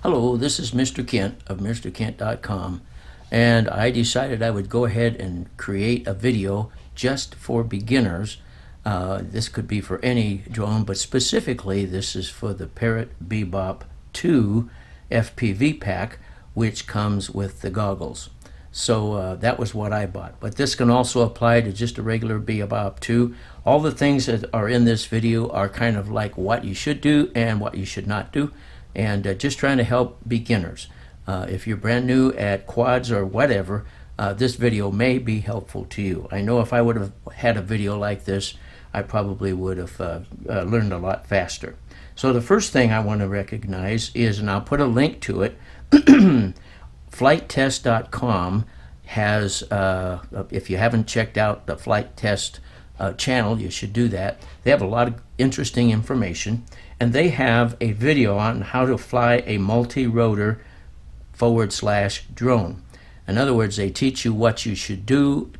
Hello, this is Mr. Kent of MrKent.com, and I decided I would go ahead and create a video just for beginners. This could be for any drone, but specifically this is for the Parrot Bebop 2 FPV pack, which comes with the goggles. So that was what I bought. But this can also apply to just a regular Bebop 2. All the things that are in this video are kind of like what you should do and what you should not do, and just trying to help beginners. If you're brand new at quads or whatever, this video may be helpful to you. I know if I would have had a video like this, I probably would have learned a lot faster. So the first thing I want to recognize is, and I'll put a link to it, Flitetest.com has, if you haven't checked out the Flitetest channel, you should do that. They have a lot of interesting information, and they have a video on how to fly a multi-rotor / drone. In other words, they teach you what you should do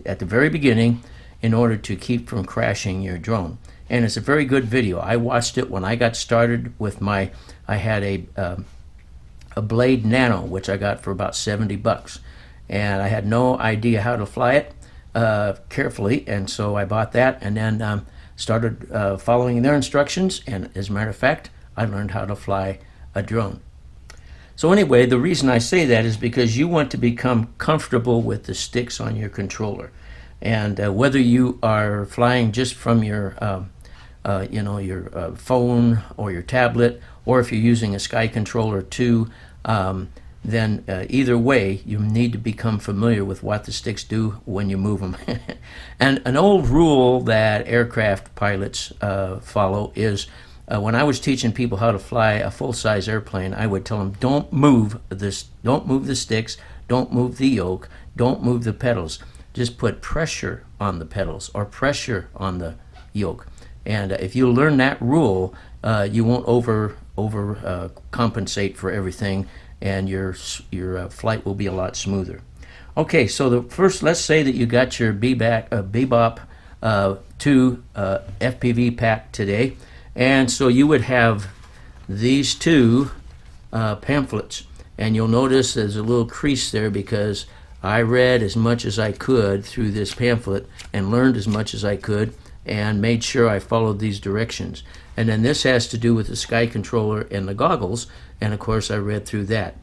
at the very beginning in order to keep from crashing your drone. And it's a very good video. I watched it when I got started with I had a Blade Nano, which I got for about 70 bucks. And I had no idea how to fly it carefully, and so I bought that and then started following their instructions, and as a matter of fact, I learned how to fly a drone. So anyway, the reason I say that is because you want to become comfortable with the sticks on your controller. And whether you are flying just from your phone or your tablet, or if you're using a Sky Controller too, then either way, you need to become familiar with what the sticks do when you move them. And an old rule that aircraft pilots follow is, when I was teaching people how to fly a full-size airplane, I would tell them, don't move the sticks, don't move the yoke, don't move the pedals. Just put pressure on the pedals or pressure on the yoke. And if you learn that rule, you won't over compensate for everything, and your flight will be a lot smoother. Okay, so first, let's say that you got your Bebop 2 FPV pack today, and so you would have these two pamphlets, and you'll notice there's a little crease there because I read as much as I could through this pamphlet and learned as much as I could and made sure I followed these directions. And then this has to do with the Sky Controller and the goggles, and of course I read through that.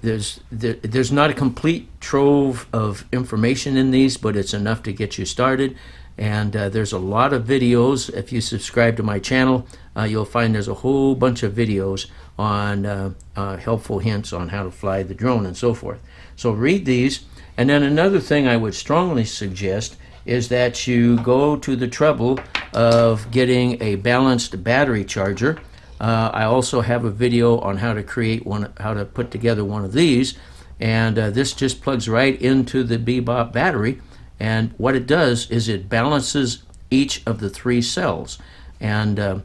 There's not a complete trove of information in these, but it's enough to get you started. And there's a lot of videos. If you subscribe to my channel, you'll find there's a whole bunch of videos on helpful hints on how to fly the drone and so forth. So read these. And then another thing I would strongly suggest is that you go to the trouble of getting a balanced battery charger. I also have a video on how to put together one of these, and this just plugs right into the Bebop battery, and what it does is it balances each of the 3 cells. And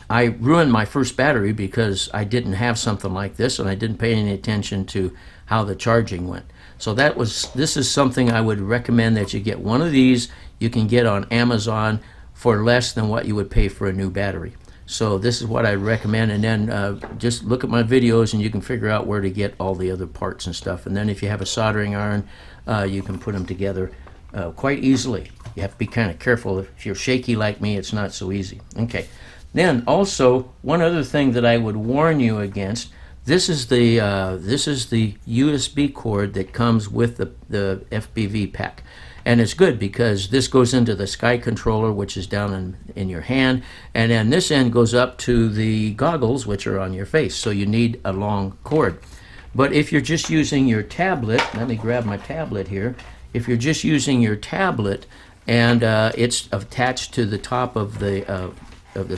I ruined my first battery because I didn't have something like this, and I didn't pay any attention to how the charging went. So this is something I would recommend, that you get one of these. You can get on Amazon for less than what you would pay for a new battery. So this is what I recommend, and then just look at my videos and you can figure out where to get all the other parts and stuff. And then if you have a soldering iron, you can put them together quite easily. You have to be kind of careful. If you're shaky like me, it's not so easy. Okay. Then also, one other thing that I would warn you against, this is the USB cord that comes with the FPV pack. And it's good because this goes into the Sky Controller, which is down in your hand, and then this end goes up to the goggles, which are on your face. So you need a long cord. But if you're just using your tablet, let me grab my tablet here. If you're just using your tablet and it's attached to the top of the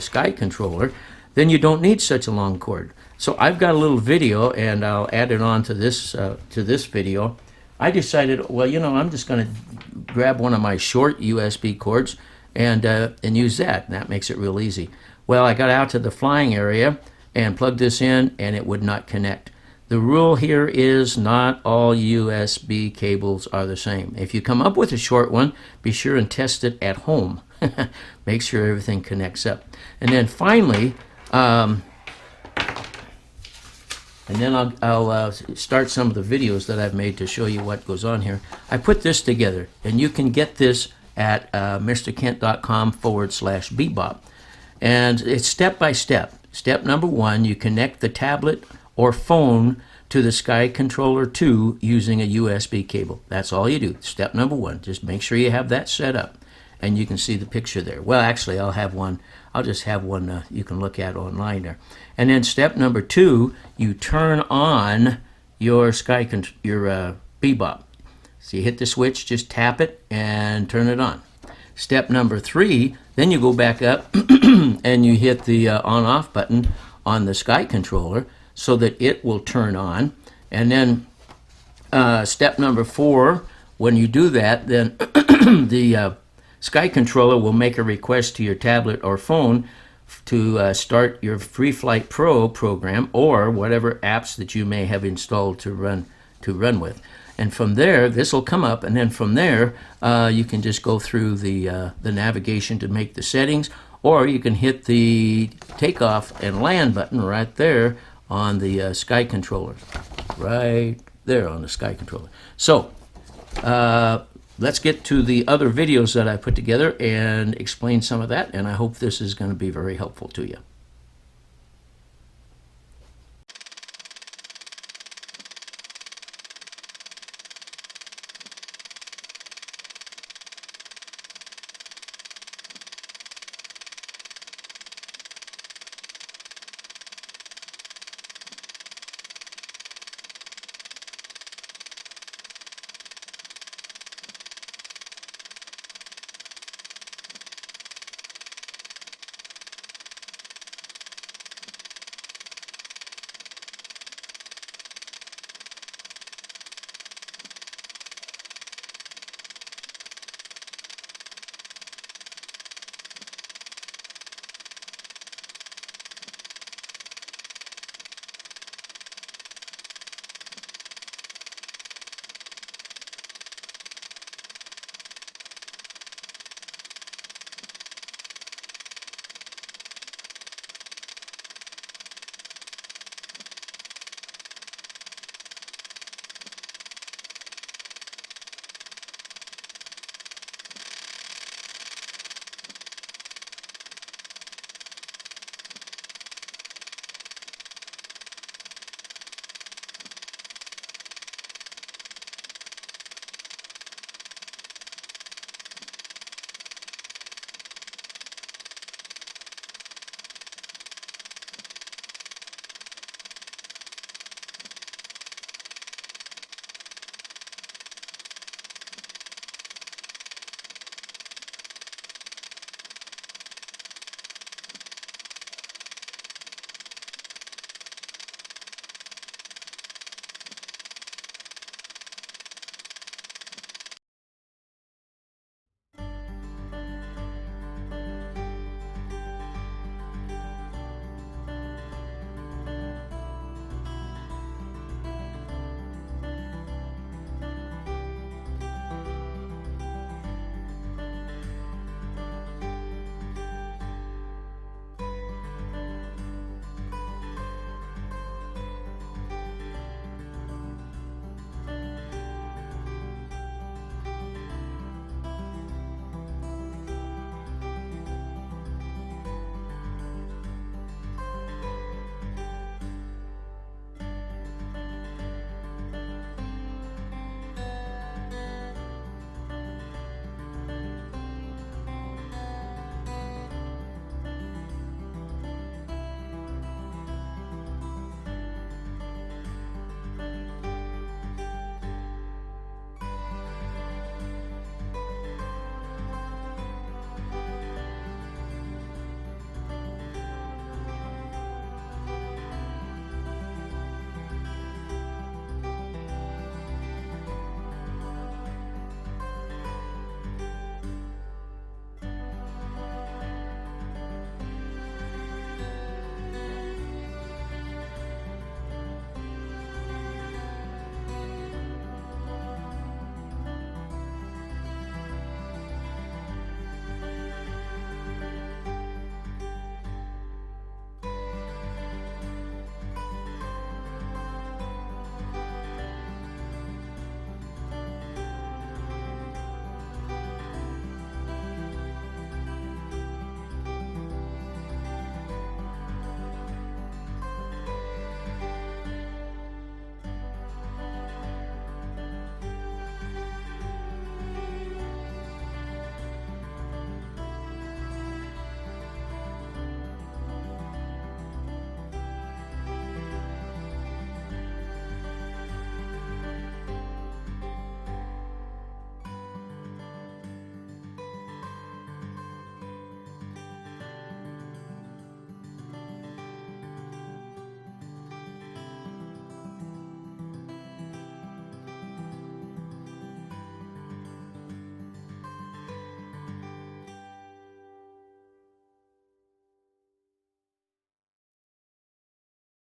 Sky Controller, then you don't need such a long cord. So I've got a little video, and I'll add it on to this video. I decided, well, I'm just going to grab one of my short USB cords and use that, and that makes it real easy. Well, I got out to the flying area and plugged this in, and it would not connect. The rule here is not all USB cables are the same. If you come up with a short one, be sure and test it at home. Make sure everything connects up. And then finally, and then I'll start some of the videos that I've made to show you what goes on here. I put this together, and you can get this at mrkent.com/bebop. And it's step by step. Step number 1, you connect the tablet or phone to the Sky Controller 2 using a USB cable. That's all you do. Step number 1. Just make sure you have that set up. And you can see the picture there. Well, actually, I'll just have one you can look at online there. And then step number 2, you turn on your Bebop. So you hit the switch, just tap it, and turn it on. Step number 3, then you go back up and you hit the on-off button on the Sky Controller so that it will turn on. And then step number 4, when you do that, then the Sky Controller will make a request to your tablet or phone to start your FreeFlight Pro program or whatever apps that you may have installed to run with. And from there, this will come up, and then from there, you can just go through the navigation to make the settings, or you can hit the takeoff and land button right there on the Sky Controller. Right there on the Sky Controller. So, let's get to the other videos that I put together and explain some of that, and I hope this is going to be very helpful to you.